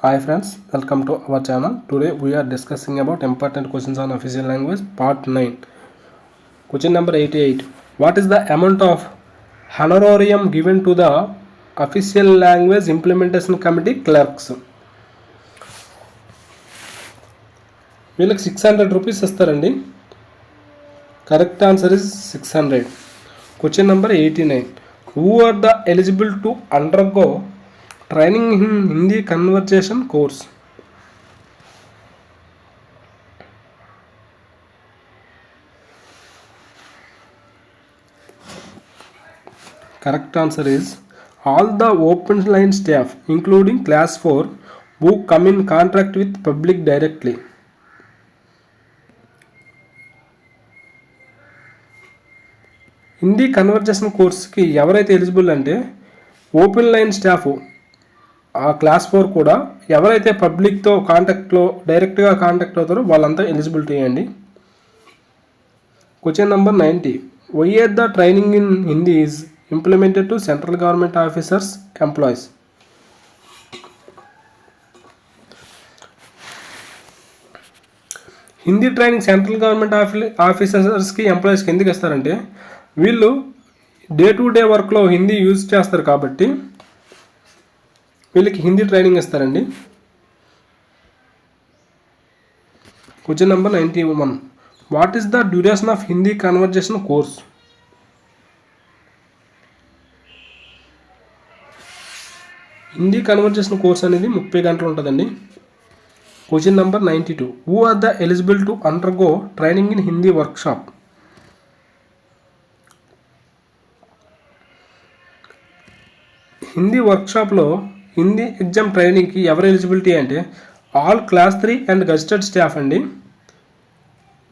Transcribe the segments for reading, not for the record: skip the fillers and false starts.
Hi friends, welcome to our channel. Today we are discussing about important questions on official language part 9. Question number 88. What is the amount of honorarium given to the official language implementation committee clerks? వీళ్ళకి 600 rupees ఇస్తారండి. Correct answer is 600. Question number 89. Who are the eligible to undergo training in Hindi conversation course? Correct answer is all the open line staff including class 4 who come in contact with public directly. Hindi conversation కోర్స్కి ఎవరైతే eligible అంటే open line staff ఆ class 4 కూడా ఎవరైతే పబ్లిక్తో డైరెక్ట్గా contact అవుతారో వాళ్ళంతా eligibility అండి. Question number 90. Why are the training in Hindi is implemented to central government officers employees? Hindi training central government ఆఫీసర్స్కి ఎంప్లాయీస్కి ఎందుకు ఇస్తారంటే వీళ్ళు డే టు డే వర్క్లో హిందీ యూజ్ చేస్తారు కాబట్టి వీళ్ళకి హిందీ ట్రైనింగ్ ఇస్తారండి. Question number 91. What is the duration of Hindi conversation course? Hindi conversation course అనేది 30 గంటలు ఉంటుందండి. Question number 92. Who are the eligible to undergo training in Hindi workshop? Hindi వర్క్షాప్లో హిందీ ఎగ్జామ్ ట్రైనింగ్కి ఎవరు ఎలిజిబిలిటీ అంటే all class 3 and gazetted staff అండి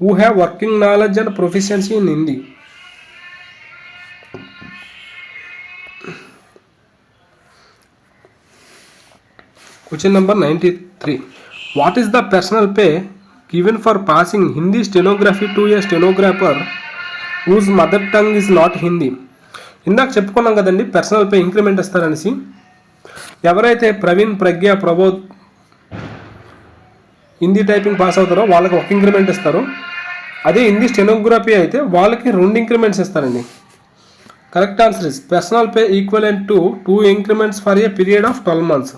who have working knowledge and proficiency in Hindi. Question number 93. What is the personal pay given for passing Hindi stenography to a stenographer whose mother tongue is not Hindi? ఇందాక చెప్పుకున్నాం కదండి personal pay increment ఇస్తారనేసి. ఎవరైతే Praveen, Pragya, Prabodh Hindi typing pass అవుతారో వాళ్ళకి ఒక increment ఇస్తారు. అదే హిందీ స్టెనోగ్రఫీ అయితే వాళ్ళకి 2 ఇంక్రిమెంట్స్ ఇస్తారండి. Correct answer is personal pay equivalent to 2 increments for a period of 12 months.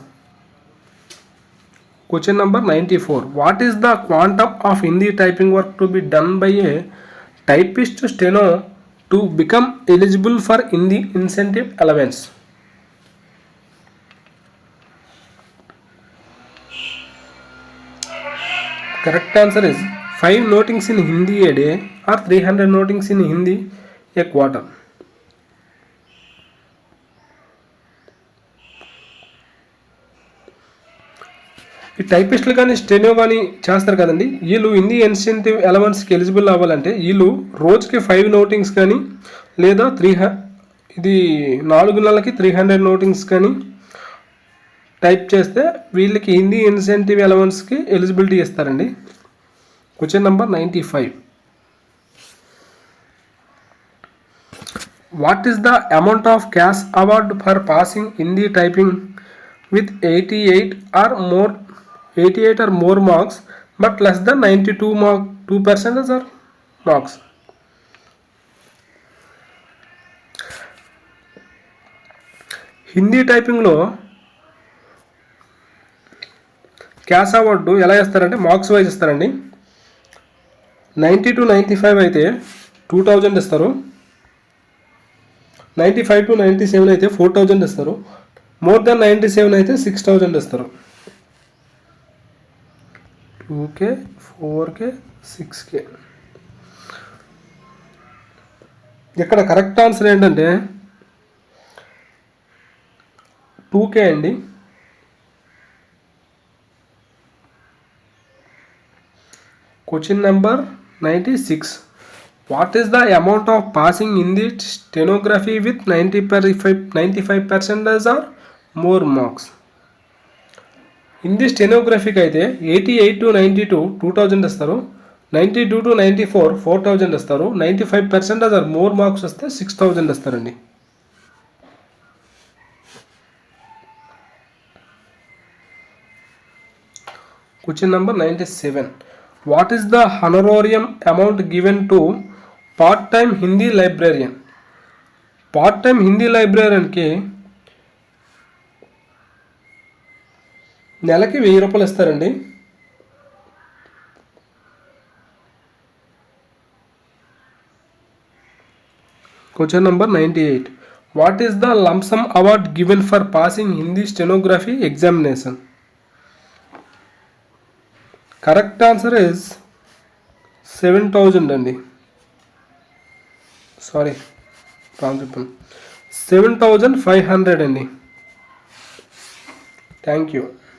Question number 94. What is the quantum of Hindi typing work to be done by a typist steno to become eligible for Hindi incentive allowance? Correct answer is 5 notings in Hindi a day or 300 notings in Hindi a quarter. ఈ టైపిస్టులు కానీ steno కానీ చేస్తారు కదండి వీళ్ళు Hindi incentive అలవెన్స్కి eligible అవ్వాలంటే వీళ్ళు రోజుకి 5 notings కానీ లేదా 4 నెలలకి 300 నోటింగ్స్ కానీ టైప్ చేస్తే వీళ్ళకి హిందీ ఇన్సెంటివ్ అలవెన్స్కి ఎలిజిబిలిటీ ఇస్తారండి. Question number 95. What is the amount of cash award for passing Hindi typing with 88 or more marks but less than 2% or marks? Hindi టైపింగ్లో క్యాష్ అవార్డు ఎలా ఇస్తారంటే మార్క్స్ వైజ్ ఇస్తారండి. 90 to 95 అయితే 2000 ఇస్తారు. 95 to 97 అయితే 4000 ఇస్తారు. మోర్ దెన్ 97 అయితే 6000 ఇస్తారు. 2K, 4K, 6K. ఇక్కడ కరెక్ట్ ఆన్సర్ ఏంటంటే 2K అండి. Question number 96. What is the amount of passing Hindi stenography with 95% or more marks? Hindi స్టెనోగ్రఫీకి అయితే 88 to 92 2000 ఇస్తారు. 92 to 94 4000 ఇస్తారు. 95% ఆర్ మోర్ మార్క్స్ వస్తే 6000 ఇస్తారండి. Question number 97. What is the honorarium amount given to part-time Hindi librarian? Part time Hindi లైబ్రరీయన్కి నెలకి 1000 రూపాయలు ఇస్తారండి. Question number 98. What is the lump sum award given for passing Hindi stenography examination? Correct answer is 7,000 అండి. Sorry wrong చెప్పాను. 7,500 అండి. Thank you.